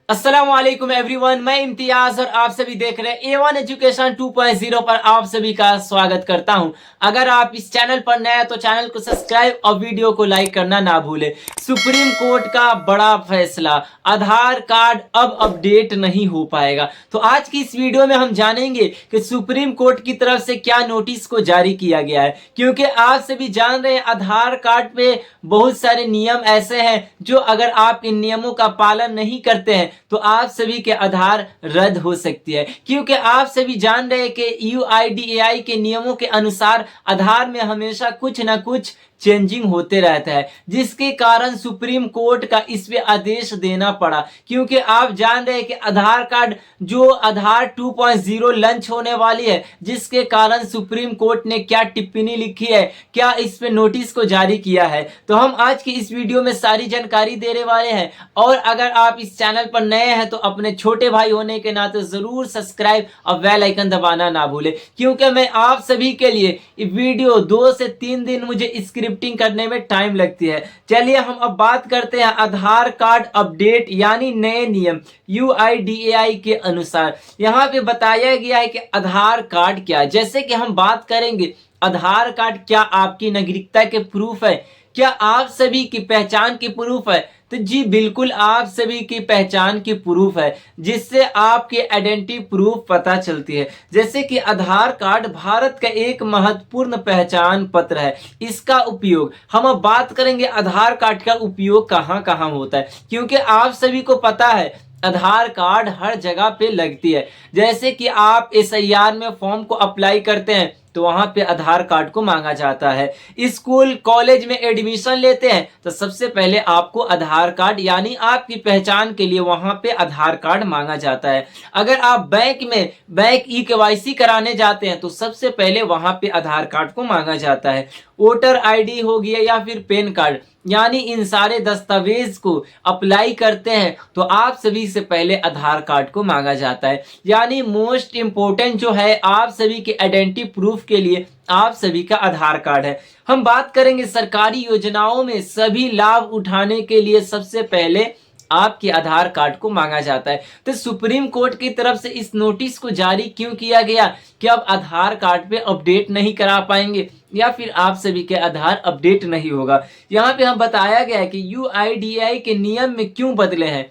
अस्सलाम वालेकुम एवरीवन, मैं इम्तियाज और आप सभी देख रहे हैं A1 एजुकेशन 2.0 पर आप सभी का स्वागत करता हूं। अगर आप इस चैनल पर नए हैं तो चैनल को सब्सक्राइब और वीडियो को लाइक करना ना भूलें। सुप्रीम कोर्ट का बड़ा फैसला, आधार कार्ड अब अपडेट नहीं हो पाएगा। तो आज की इस वीडियो में हम जानेंगे कि सुप्रीम कोर्ट की तरफ से क्या नोटिस को जारी किया गया है, क्योंकि आप सभी जान रहे हैं आधार कार्ड पे बहुत सारे नियम ऐसे हैं जो अगर आप इन नियमों का पालन नहीं करते हैं तो आप सभी के आधार रद्द हो सकती है। क्योंकि आप सभी जान रहे हैं कि यूआईडीएआई के नियमों के अनुसार आधार में हमेशा कुछ ना कुछ चेंजिंग होते रहता है, जिसके कारण सुप्रीम कोर्ट का इस पे आदेश देना पड़ा। क्योंकि आप जान रहे हैं कि आधार कार्ड जो आधार 2.0 लॉन्च होने वाली है, जिसके कारण सुप्रीम कोर्ट ने क्या टिप्पणी लिखी है, क्या इस पे नोटिस को जारी किया है, तो हम आज की इस वीडियो में सारी जानकारी देने वाले हैं। और अगर आप इस चैनल पर नए हैं तो अपने छोटे भाई होने के नाते जरूर सब्सक्राइब और बेल आइकन दबाना ना भूले, क्योंकि मैं आप सभी के लिए वीडियो 2 से 3 दिन मुझे स्क्रिप्टिंग करने में टाइम लगती है। चलिए हम अब बात करते हैं आधार कार्ड अपडेट यानी नए नियम यूआईडीएआई के अनुसार। यहाँ पे बताया गया है कि आधार कार्ड क्या है। जैसे कि हम बात करेंगे आधार कार्ड क्या आपकी नागरिकता के प्रूफ है, क्या आप सभी की पहचान की प्रूफ है, तो जी बिल्कुल आप सभी की पहचान की प्रूफ है, जिससे आपकी आइडेंटिटी प्रूफ पता चलती है। जैसे कि आधार कार्ड भारत का एक महत्वपूर्ण पहचान पत्र है। इसका उपयोग हम अब बात करेंगे आधार कार्ड का उपयोग कहाँ कहाँ होता है, क्योंकि आप सभी को पता है आधार कार्ड हर जगह पे लगती है। जैसे कि आप एसआईआर में फॉर्म को अप्लाई करते हैं तो वहां पे आधार कार्ड को मांगा जाता है। स्कूल कॉलेज में एडमिशन लेते हैं तो सबसे पहले आपको आधार कार्ड यानी आपकी पहचान के लिए वहां पे आधार कार्ड मांगा जाता है। अगर आप बैंक ई केवाईसी कराने जाते हैं तो सबसे पहले वहां पे आधार कार्ड को मांगा जाता है। वोटर आईडी हो गया या फिर पैन कार्ड, यानी इन सारे दस्तावेज को अप्लाई करते हैं तो आप सभी से पहले आधार कार्ड को मांगा जाता है। यानी मोस्ट इंपोर्टेंट जो है आप सभी के आइडेंटिटी प्रूफ के लिए आप सभी का आधार कार्ड है। हम बात करेंगे सरकारी योजनाओं में सभी लाभ उठाने के लिए सबसे पहले आपके आधार कार्ड को मांगा जाता है। तो सुप्रीम कोर्ट की तरफ से इस नोटिस को जारी क्यों किया गया कि अब आधार कार्ड पे अपडेट नहीं करा पाएंगे या फिर आप सभी के आधार अपडेट नहीं होगा। यहाँ पे हम बताया गया है कि यूआईडीएआई के नियम में क्यों बदले हैं,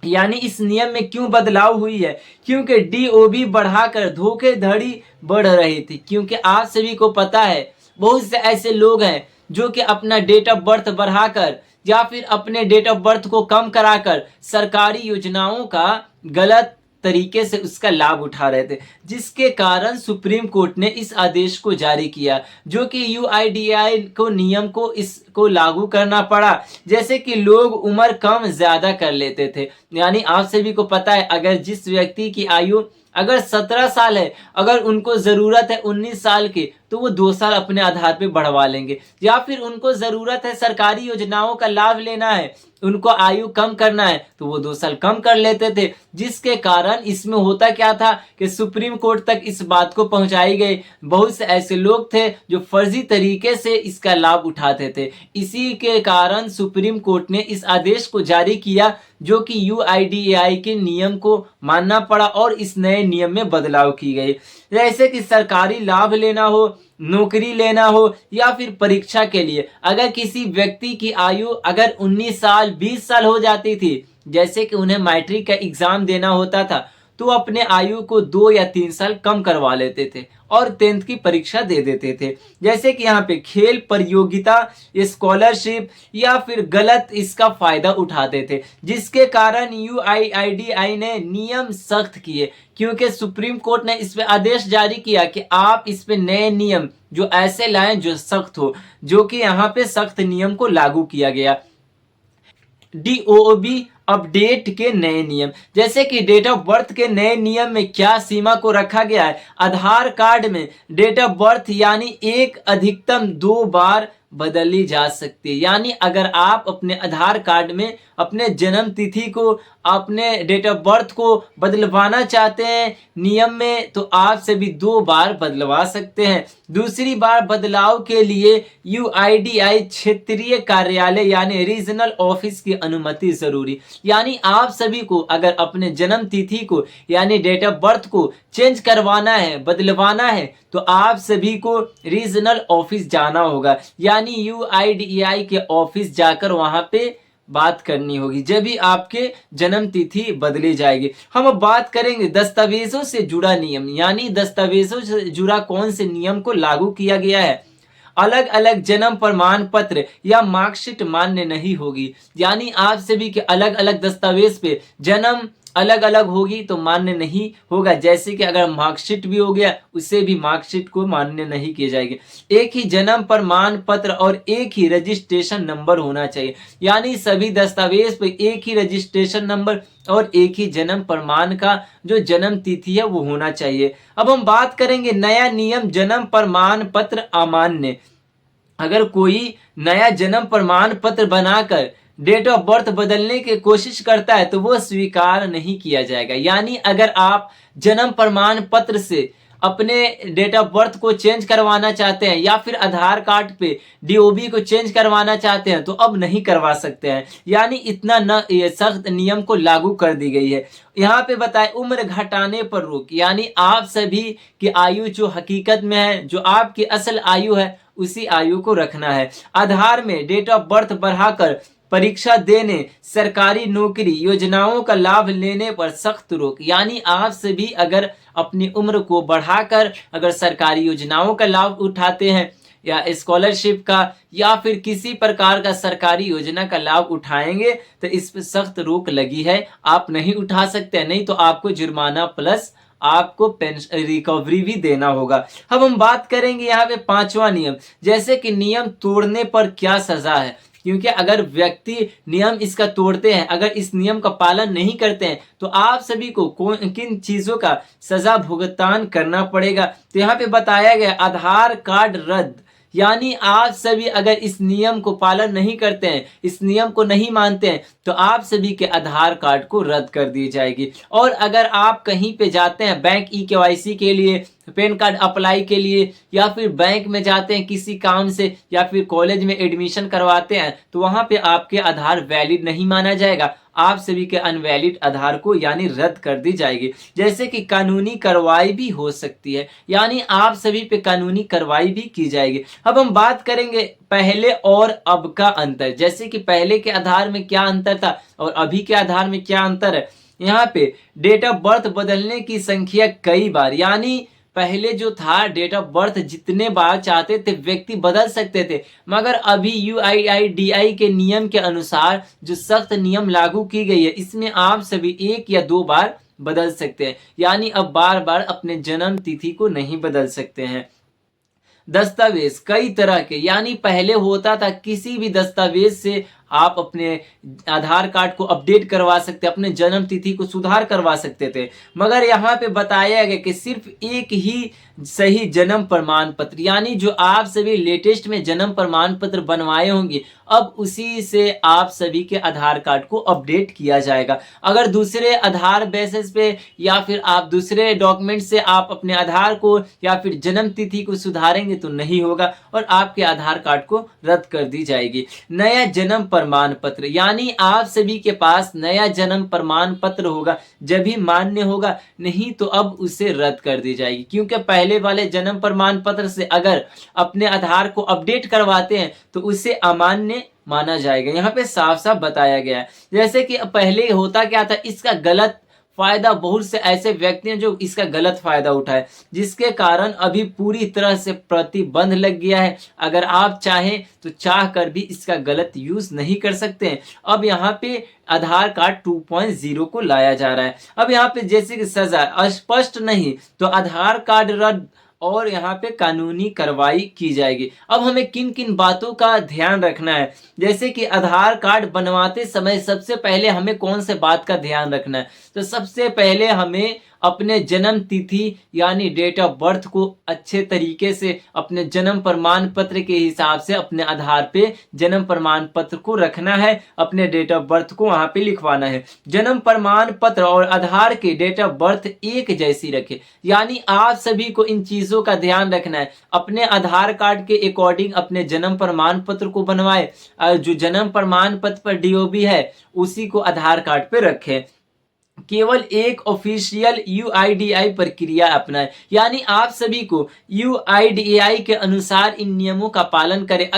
यानी इस नियम में क्यों बदलाव हुई है, क्योंकि डीओबी बढ़ाकर धोखाधड़ी बढ़ रही थी। क्योंकि आप सभी को पता है बहुत से ऐसे लोग हैं जो कि अपना डेट ऑफ बर्थ बढ़ाकर या फिर अपने डेट ऑफ बर्थ को कम कराकर सरकारी योजनाओं का गलत तरीके से उसका लाभ उठा रहे थे, जिसके कारण सुप्रीम कोर्ट ने इस आदेश को जारी किया जो कि यूआईडीएआई को नियम को इसको लागू करना पड़ा। जैसे कि लोग उम्र कम ज्यादा कर लेते थे, यानी आप सभी को पता है अगर जिस व्यक्ति की आयु अगर 17 साल है, अगर उनको जरूरत है 19 साल की तो वो 2 साल अपने आधार पे बढ़वा लेंगे। या फिर उनको जरूरत है सरकारी योजनाओं का लाभ लेना है, उनको आयु कम करना है तो वो 2 साल कम कर लेते थे। जिसके कारण इसमें होता क्या था कि सुप्रीम कोर्ट तक इस बात को पहुंचाई गई। बहुत से ऐसे लोग थे जो फर्जी तरीके से इसका लाभ उठाते थे। इसी के कारण सुप्रीम कोर्ट ने इस आदेश को जारी किया जो कि यूआईडीएआई के नियम को मानना पड़ा और इस नए नियम में बदलाव की गई। जैसे कि सरकारी लाभ लेना हो, नौकरी लेना हो या फिर परीक्षा के लिए अगर किसी व्यक्ति की आयु अगर 19 साल 20 साल हो जाती थी, जैसे कि उन्हें मैट्रिक का एग्जाम देना होता था तो अपने आयु को 2 या 3 साल कम करवा लेते थे और 10th की परीक्षा दे देते थे। जैसे कि यहाँ पे खेल प्रतियोगिता, स्कॉलरशिप या फिर गलत इसका फायदा उठाते थे, जिसके कारण यूआईडीएआई ने नियम सख्त किए। क्योंकि सुप्रीम कोर्ट ने इस पे आदेश जारी किया कि आप इस पे नए नियम जो ऐसे लाएं जो सख्त हो, जो कि यहाँ पे सख्त नियम को लागू किया गया। डीओबी अपडेट के नए नियम, जैसे कि डेट ऑफ बर्थ के नए नियम में क्या सीमा को रखा गया है। आधार कार्ड में डेट ऑफ बर्थ यानी एक अधिकतम 2 बार बदली जा सकती है। यानी अगर आप अपने आधार कार्ड में अपने जन्म तिथि को, अपने डेट ऑफ बर्थ को बदलवाना चाहते हैं नियम में तो आप सभी 2 बार बदलवा सकते हैं। दूसरी बार बदलाव के लिए यूआईडीएआई क्षेत्रीय कार्यालय यानी रीजनल ऑफिस की अनुमति जरूरी। यानी आप सभी को अगर अपने जन्म तिथि को यानी डेट ऑफ बर्थ को चेंज करवाना है, बदलवाना है, तो आप सभी को रीजनल ऑफिस जाना होगा, यानी यूआईडीएआई के ऑफिस जाकर वहां पे बात करनी होगी, जब भी आपके जन्म तिथि बदली जाएगी। हम अब बात करेंगे दस्तावेजों से जुड़ा नियम, यानी दस्तावेजों से जुड़ा कौन से नियम को लागू किया गया है। अलग अलग जन्म प्रमाण पत्र या मार्कशीट मान्य नहीं होगी, यानी आप सभी के अलग अलग दस्तावेज पे जन्म अलग अलग होगी तो मान्य नहीं होगा। जैसे कि अगर मार्कशीट भी हो गया, उससे भी मार्कशीट को मान्य नहीं किए जाएंगे। एक ही जन्म प्रमाण पत्र और एक ही रजिस्ट्रेशन नंबर होना चाहिए, यानी सभी दस्तावेज पे एक ही रजिस्ट्रेशन नंबर और एक ही जन्म प्रमाण का जो जन्म तिथि है वो होना चाहिए। अब हम बात करेंगे नया नियम जन्म प्रमाण पत्र अमान्य। अगर कोई नया जन्म प्रमाण पत्र बनाकर डेट ऑफ बर्थ बदलने की कोशिश करता है तो वो स्वीकार नहीं किया जाएगा। यानी अगर आप जन्म प्रमाण पत्र से अपने डेट ऑफ बर्थ को चेंज करवाना चाहते हैं या फिर आधार कार्ड पे डीओबी को चेंज करवाना चाहते हैं तो अब नहीं करवा सकते हैं, यानी इतना न सख्त नियम को लागू कर दी गई है। यहाँ पे बताए उम्र घटाने पर रोक, यानी आप सभी की आयु जो हकीकत में है, जो आपकी असल आयु है, उसी आयु को रखना है। आधार में डेट ऑफ बर्थ बढ़ाकर परीक्षा देने, सरकारी नौकरी योजनाओं का लाभ लेने पर सख्त रोक, यानी आप सभी अगर अपनी उम्र को बढ़ाकर अगर सरकारी योजनाओं का लाभ उठाते हैं या स्कॉलरशिप का या फिर किसी प्रकार का सरकारी योजना का लाभ उठाएंगे तो इस पर सख्त रोक लगी है, आप नहीं उठा सकते, नहीं तो आपको जुर्माना प्लस आपको पेंशन रिकवरी भी देना होगा। अब हम बात करेंगे यहाँ पे पांचवा नियम, जैसे कि नियम तोड़ने पर क्या सजा है, क्योंकि अगर व्यक्ति नियम इसका तोड़ते हैं, अगर इस नियम का पालन नहीं करते हैं तो आप सभी को किन चीजों का सजा भुगतान करना पड़ेगा। तो यहाँ पे बताया गया आधार कार्ड रद्द, यानी आप सभी अगर इस नियम को पालन नहीं करते हैं, इस नियम को नहीं मानते हैं तो आप सभी के आधार कार्ड को रद्द कर दी जाएगी। और अगर आप कहीं पे जाते हैं बैंक ई-केवाईसी के लिए, पैन कार्ड अप्लाई के लिए, या फिर बैंक में जाते हैं किसी काम से, या फिर कॉलेज में एडमिशन करवाते हैं तो वहां पे आपके आधार वैलिड नहीं माना जाएगा, आप सभी के अनवैलिड आधार को यानी रद्द कर दी जाएगी। जैसे कि कानूनी कार्रवाई भी हो सकती है, यानी आप सभी पे कानूनी कार्रवाई भी की जाएगी। अब हम बात करेंगे पहले और अब का अंतर, जैसे कि पहले के आधार में क्या अंतर था और अभी के आधार में क्या अंतर है। यहाँ पे डेट ऑफ बर्थ बदलने की संख्या कई बार, यानी पहले जो था डेट ऑफ बर्थ जितने बार चाहते थे व्यक्ति बदल सकते थे, मगर अभी यूआईडीएआई के नियम के अनुसार जो सख्त नियम लागू की गई है इसमें आप सभी 1 या 2 बार बदल सकते हैं, यानी अब बार बार अपने जन्म तिथि को नहीं बदल सकते हैं। दस्तावेज कई तरह के, यानी पहले होता था किसी भी दस्तावेज से आप अपने आधार कार्ड को अपडेट करवा सकते, अपने जन्म तिथि को सुधार करवा सकते थे, मगर यहाँ पे बताया गया कि सिर्फ एक ही सही जन्म प्रमाण पत्र, यानी जो आप सभी लेटेस्ट में जन्म प्रमाण पत्र बनवाए होंगे अब उसी से आप सभी के आधार कार्ड को अपडेट किया जाएगा। अगर दूसरे आधार बेसिस पे या फिर आप दूसरे डॉक्यूमेंट से आप अपने आधार को या फिर जन्म तिथि को सुधारेंगे तो नहीं होगा और आपके आधार कार्ड को रद्द कर दी जाएगी। नया जन्म प्रमाण पत्र, यानी आप सभी के पास नया जन्म प्रमाण पत्र होगा जब भी मान्य होगा, नहीं तो अब उसे रद्द कर दी जाएगी, क्योंकि पहले वाले जन्म प्रमाण पत्र से अगर अपने आधार को अपडेट करवाते हैं तो उसे अमान्य माना जाएगा। यहाँ पे साफ साफ बताया गया है। जैसे कि पहले होता क्या था, इसका गलत फायदा बहुत से ऐसे व्यक्ति हैं जो इसका गलत फायदा उठाए, जिसके कारण अभी पूरी तरह से प्रतिबंध लग गया है। अगर आप चाहें तो चाह कर भी इसका गलत यूज नहीं कर सकते हैं। अब यहाँ पे आधार कार्ड 2.0 को लाया जा रहा है। अब यहाँ पे जैसे कि सजा स्पष्ट नहीं तो आधार कार्ड रद्द और यहाँ पे कानूनी कार्रवाई की जाएगी। अब हमें किन किन बातों का ध्यान रखना है, जैसे कि आधार कार्ड बनवाते समय सबसे पहले हमें कौन से बात का ध्यान रखना है, तो सबसे पहले हमें अपने जन्म तिथि यानी डेट ऑफ बर्थ को अच्छे तरीके से अपने जन्म प्रमाण पत्र के हिसाब से अपने आधार पे जन्म प्रमाण पत्र को रखना है, अपने डेट ऑफ बर्थ को वहां पे लिखवाना है। जन्म प्रमाण पत्र और आधार के डेट ऑफ बर्थ एक जैसी रखे, यानी आप सभी को इन चीजों का ध्यान रखना है। अपने आधार कार्ड के अकॉर्डिंग अपने जन्म प्रमाण पत्र को बनवाए, जो जन्म प्रमाण पत्र पर डीओबी है उसी को आधार कार्ड पे रखें। केवल एक ऑफिशियल यूआईडीआई प्रक्रिया अपनाएं, यानी आप सभी को यूआईडीआई के अनुसार इन नियमों का पालन करें।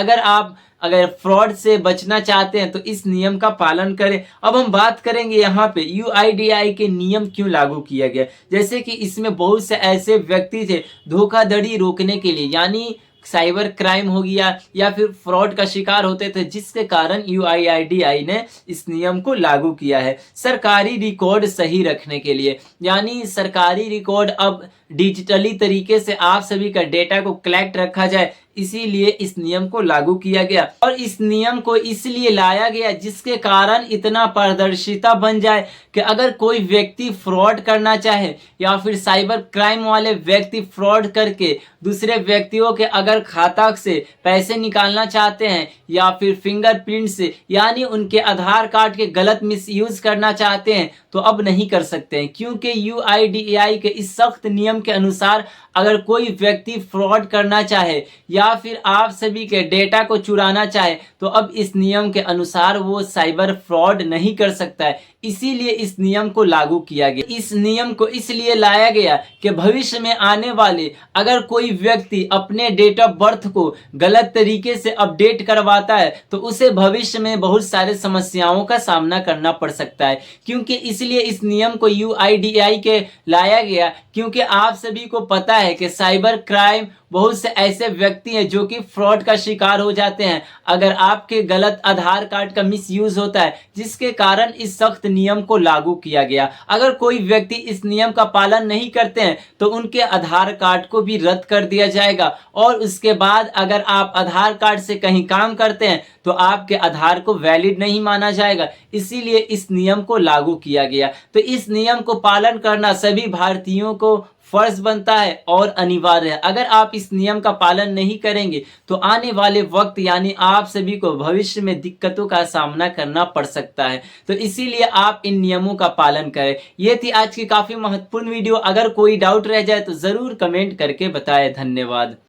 अगर फ्रॉड से बचना चाहते हैं तो इस नियम का पालन करें। अब हम बात करेंगे यहाँ पे यूआईडीआई के नियम क्यों लागू किया गया। जैसे कि इसमें बहुत से ऐसे व्यक्ति थे धोखाधड़ी रोकने के लिए, यानी साइबर क्राइम हो गया या फिर फ्रॉड का शिकार होते थे, जिसके कारण यूआईडीआई ने इस नियम को लागू किया है सरकारी रिकॉर्ड सही रखने के लिए। यानी सरकारी रिकॉर्ड अब डिजिटली तरीके से आप सभी का डेटा को कलेक्ट रखा जाए, इसीलिए इस नियम को लागू किया गया। और इस नियम को इसलिए लाया गया जिसके कारण इतना पारदर्शिता बन जाए कि अगर कोई व्यक्ति फ्रॉड करना चाहे या फिर साइबर क्राइम वाले व्यक्ति फ्रॉड करके दूसरे व्यक्तियों के अगर खाता से पैसे निकालना चाहते हैं या फिर फिंगरप्रिंट से यानी उनके आधार कार्ड के गलत मिसयूज करना चाहते हैं तो अब नहीं कर सकते हैं, क्योंकि यूआईडीएआई के इस सख्त नियम के अनुसार अगर कोई व्यक्ति फ्रॉड करना चाहे या फिर आप सभी के डेटा को चुराना चाहे तो अब इस नियम के अनुसार वो साइबर फ्रॉड नहीं कर सकता है। इसीलिए इस नियम को लागू किया गया। इस नियम को इसलिए लाया गया कि भविष्य में आने वाले अगर कोई व्यक्ति अपने डेट ऑफ बर्थ को गलत तरीके से अपडेट करवाता है तो उसे भविष्य में बहुत सारे समस्याओं का सामना करना पड़ सकता है। क्योंकि इसलिए इस नियम को यूआईडीएआई के लाया गया, क्योंकि आप सभी को पता है कि साइबर क्राइम बहुत से ऐसे व्यक्ति हैं जो कि फ्रॉड का शिकार हो जाते हैं अगर आपके गलत आधार कार्ड का मिसयूज होता है, जिसके कारण इस सख्त नियम को लागू किया गया। अगर कोई व्यक्ति इस नियम का पालन नहीं करते हैं तो उनके आधार कार्ड को भी रद्द कर दिया जाएगा और उसके बाद अगर आप आधार कार्ड से कहीं काम करते हैं तो आपके आधार को वैलिड नहीं माना जाएगा। इसीलिए इस नियम को लागू किया गया। तो इस नियम को पालन करना सभी भारतीयों को फर्ज बनता है और अनिवार्य है। अगर आप इस नियम का पालन नहीं करेंगे तो आने वाले वक्त यानी आप सभी को भविष्य में दिक्कतों का सामना करना पड़ सकता है। तो इसीलिए आप इन नियमों का पालन करें। ये थी आज की काफी महत्वपूर्ण वीडियो। अगर कोई डाउट रह जाए तो जरूर कमेंट करके बताएं। धन्यवाद।